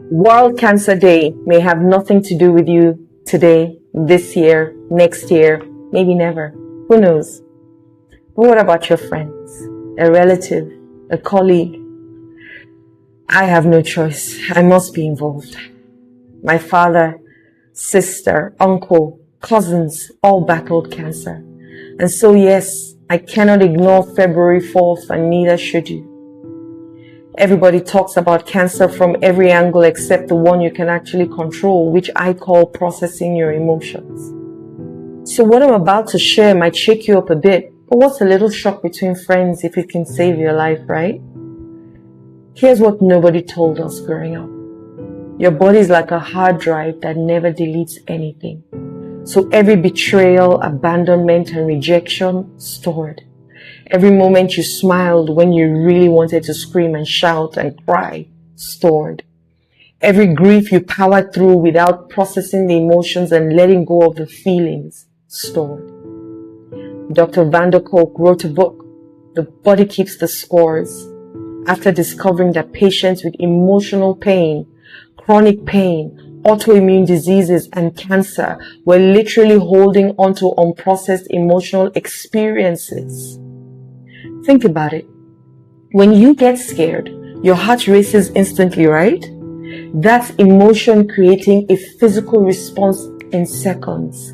World Cancer Day may have nothing to do with you today, this year, next year, maybe never. Who knows? But what about your friends, a relative, a colleague? I have no choice. I must be involved. My father, sister, uncle, cousins all battled cancer. And so yes, I cannot ignore February 4th, and neither should you. Everybody talks about cancer from every angle except the one you can actually control, which I call processing your emotions. So what I'm about to share might shake you up a bit, but what's a little shock between friends if it can save your life, right? Here's what nobody told us growing up. Your body is like a hard drive that never deletes anything. So every betrayal, abandonment, and rejection stored. Every moment you smiled when you really wanted to scream and shout and cry, stored. Every grief you powered through without processing the emotions and letting go of the feelings, stored. Dr. Van der Kolk wrote a book, The Body Keeps the Scores, after discovering that patients with emotional pain, chronic pain, autoimmune diseases, and cancer were literally holding on to unprocessed emotional experiences. Think about it. When you get scared, your heart races instantly, right? That's emotion creating a physical response in seconds.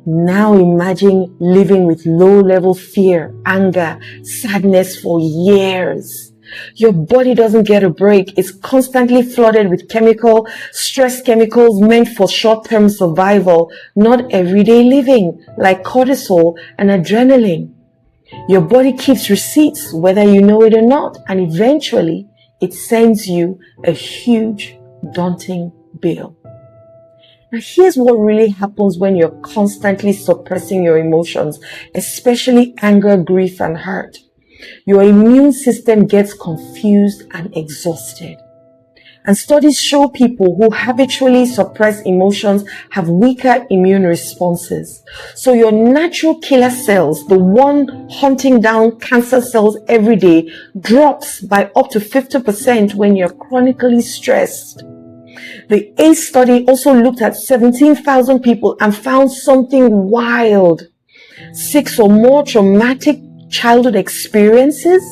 Now imagine living with low-level fear, anger, sadness for years. Your body doesn't get a break. It's constantly flooded with stress chemicals meant for short-term survival, not everyday living, like cortisol and adrenaline. Your body keeps receipts, whether you know it or not, and eventually it sends you a huge, daunting bill. Now, here's what really happens when you're constantly suppressing your emotions, especially anger, grief, and hurt. Your immune system gets confused and exhausted. And studies show people who habitually suppress emotions have weaker immune responses. So your natural killer cells, the one hunting down cancer cells every day, drops by up to 50% when you're chronically stressed. The ACE study also looked at 17,000 people and found something wild. 6 or more traumatic childhood experiences,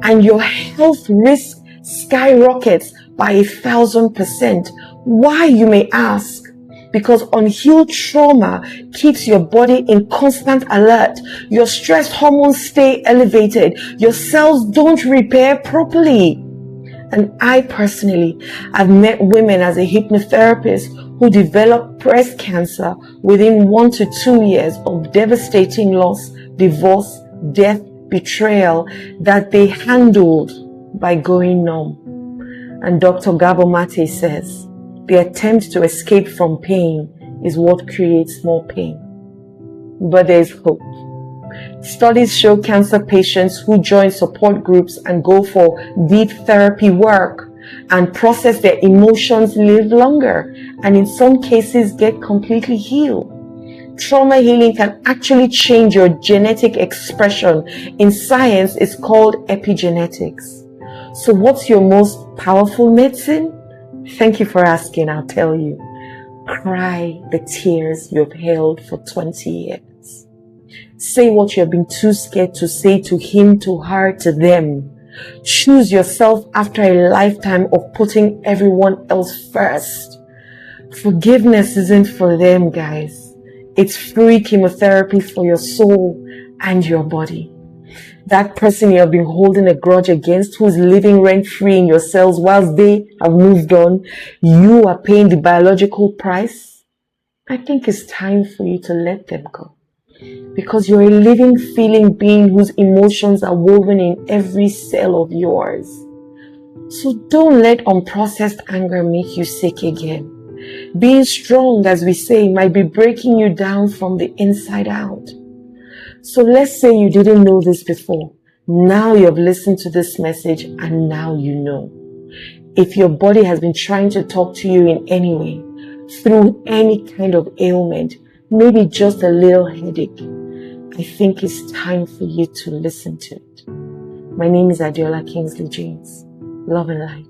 and your health risk skyrockets by 1,000%. Why, you may ask? Because unhealed trauma keeps your body in constant alert. Your stress hormones stay elevated. Your cells don't repair properly. And I personally have met women as a hypnotherapist who developed breast cancer within 1 to 2 years of devastating loss, divorce, death, betrayal that they handled by going numb. And Dr. Gabor Mate says, the attempt to escape from pain is what creates more pain. But there's hope. Studies show cancer patients who join support groups and go for deep therapy work and process their emotions live longer, and in some cases get completely healed. Trauma healing can actually change your genetic expression. In science, it's called epigenetics. So what's your most powerful medicine? Thank you for asking, I'll tell you. Cry the tears you've held for 20 years. Say what you've been too scared to say to him, to her, to them. Choose yourself after a lifetime of putting everyone else first. Forgiveness isn't for them, guys. It's free chemotherapy for your soul and your body. That person you have been holding a grudge against, who's living rent-free in your cells whilst they have moved on, you are paying the biological price. I think it's time for you to let them go. Because you're a living, feeling being whose emotions are woven in every cell of yours. So don't let unprocessed anger make you sick again. Being strong, as we say, might be breaking you down from the inside out. So let's say you didn't know this before. Now you've listened to this message and now you know. If your body has been trying to talk to you in any way, through any kind of ailment, maybe just a little headache, I think it's time for you to listen to it. My name is Adiola Kingsley James. Love and light.